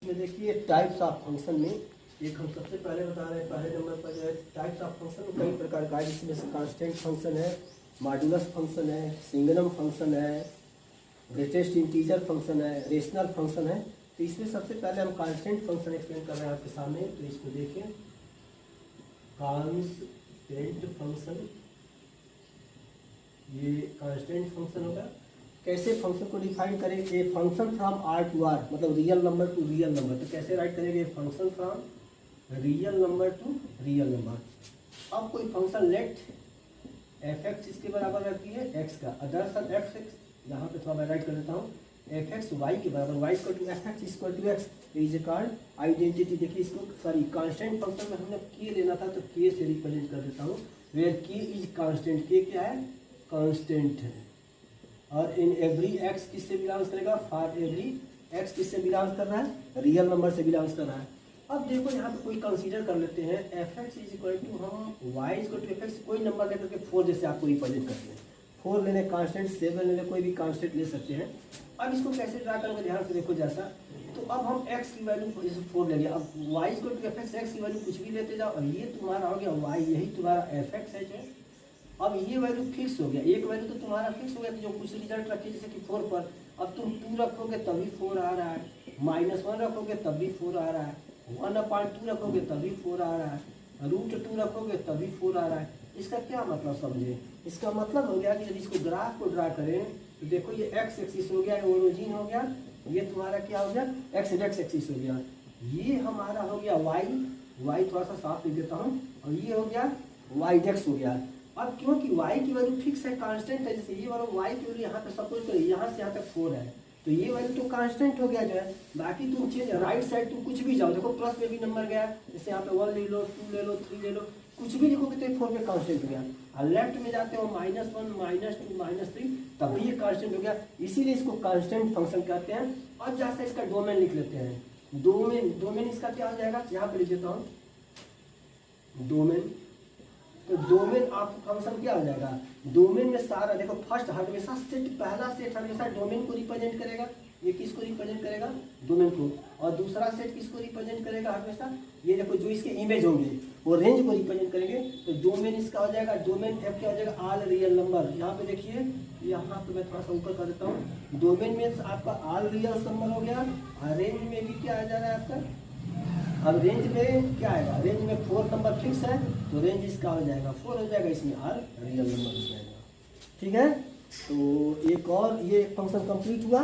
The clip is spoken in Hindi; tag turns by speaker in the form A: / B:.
A: में देखिए टाइप्स ऑफ फंक्शन में एक हम सबसे पहले बता रहे हैं, पहले नंबर पर जो है टाइप्स ऑफ फंक्शन में कई प्रकार का है, जिसमें से कांस्टेंट फंक्शन है, मॉड्यूलस फंक्शन है, सिंगुलर फंक्शन है, ग्रेटेस्ट इंटीजर फंक्शन है, रेशनल फंक्शन है। तो इसमें सबसे पहले हम कांस्टेंट फंक्शन एक्सप्लेन कर रहे हैं आपके सामने। तो इसको देखिए, कांस्टेंट फंक्शन, ये कांस्टेंट फंक्शन होगा। कैसे फंक्शन को डिफाइन करेंगे? A function from R to R, मतलब real number to real number. तो कैसे राइट करेंगे? Function from real number to real number. अब कोई फंक्शन लेट एफ एक्स इसके बराबर रखती है एक्स का, दरअसल एफ एक्स यहाँ पे थोड़ा मैं राइट कर देता हूँ, एफ एक्स वाई के बराबर, Y equal to F X equal to X is called identity. देखिए इसको, सॉरी कांस्टेंट फंक्शन में हमने के लेना था तो के से रिप्रेजेंट कर देता हूँ, वेयर के इज कांस्टेंट। के क्या है? कांस्टेंट है। और इन एवरी एक्स किससे बिलोंग्स करेगा? फॉर एवरी एक्स किससे बिलोंग्स कर रहा है? रियल नंबर से बिलोंग्स कर रहा है। अब देखो यहाँ पे कोई कंसीडर कर लेते हैं, F X is equal to, हम Y is equal to F X, कोई नंबर लेकर के 4 जैसे आपको रिप्रेजेंट करते हैं। 4 लेने कांस्टेंट, 7 लेने, कोई भी कांस्टेंट ले सकते हैं। अब इसको कैसे ड्रा करेंगे ध्यान से देखो जैसा। तो अब हम x की वैल्यू जैसे 4 ले लिया, अब y is equal to F X, X की वैल्यू कुछ भी लेते जाओ, और ये तुम्हारा हो गया y, यही तुम्हारा एफ एक्स है जो। अब ये वैल्यू फिक्स हो गया, एक वैल्यू तो तुम्हारा फिक्स हो गया, तो जो कुछ रिजल्ट रखे जैसे कि 4 पर, अब तुम 2 रखोगे तभी 4 आ रहा है, -1 रखोगे तब भी 4 आ रहा है, 1/2 रखोगे तभी 4 आ रहा है, √2 रखोगे तभी 4 आ रहा है। इसका क्या मतलब समझे? इसका मतलब हो गया कि यदि इसको ग्राफ को ड्रा करें तो देखो ये एक्स एक्सिस हो गया, ये ओरिजिन हो गया, ये तुम्हारा क्या हो गया? एक्स एक्सिस हो गया, ये हमारा हो गया वाई थोड़ा सा साफ लिख देता हूँ, और ये हो गया वाई डेक्स हो गया। अब क्योंकि y की वैल्यू फिक्स है, कांस्टेंट है, जैसे ये वाला y की वैल्यू यहाँ पे सपोज करो यहाँ से यहाँ तक 4 है, तो ये वैल्यू तो कांस्टेंट हो गया जो है। बाकी तुम चेंज राइट साइड तुम कुछ भी जाओ, देखो प्लस में भी नंबर गया, जैसे यहाँ पे 1 ले लो, 2 ले लो, 3 ले लो, कुछ भी लिखोगे तो 4 पे कांस्टेंट हो गया। और लेफ्ट में जाते हो -1 -2 -3, तभी ये कांस्टेंट हो गया, इसीलिए इसको कांस्टेंट फंक्शन कहते हैं। और जैसे इसका डोमेन लिख लेते हैं, डोमेन इसका क्या हो जाएगा? यहाँ पे लिख देता हूँ डोमेन। तो डोमेन ऑफ फंक्शन क्या हो जाएगा? डोमेन में सारा देखो, फर्स्ट हमेशा सेट, पहला सेट हमेशा डोमेन को रिप्रेजेंट करेगा। ये किसको रिप्रेजेंट करेगा? डोमेन को। और दूसरा सेट किसको रिप्रेजेंट करेगा? हमेशा ये देखो जो इसके इमेज होंगे वो रेंज को रिप्रेजेंट करेंगे। तो डोमेन इसका हो जाएगा, डोमेन एफ क्या हो जाएगा? All real number. यहाँ पे देखिए, यहाँ पे मैं थोड़ा सा ऊपर कर देता हूँ, डोमेन में आपका ऑल रियल नंबर हो गया, और रेंज में भी क्या आ जा रहा है आपका? अब रेंज में क्या आएगा? रेंज में 4 नंबर फिक्स है, तो रेंज इसका हो जाएगा 4 हो जाएगा, इसमें आर रियल नंबर हो जाएगा। ठीक है, तो एक और ये फंक्शन कंप्लीट हुआ।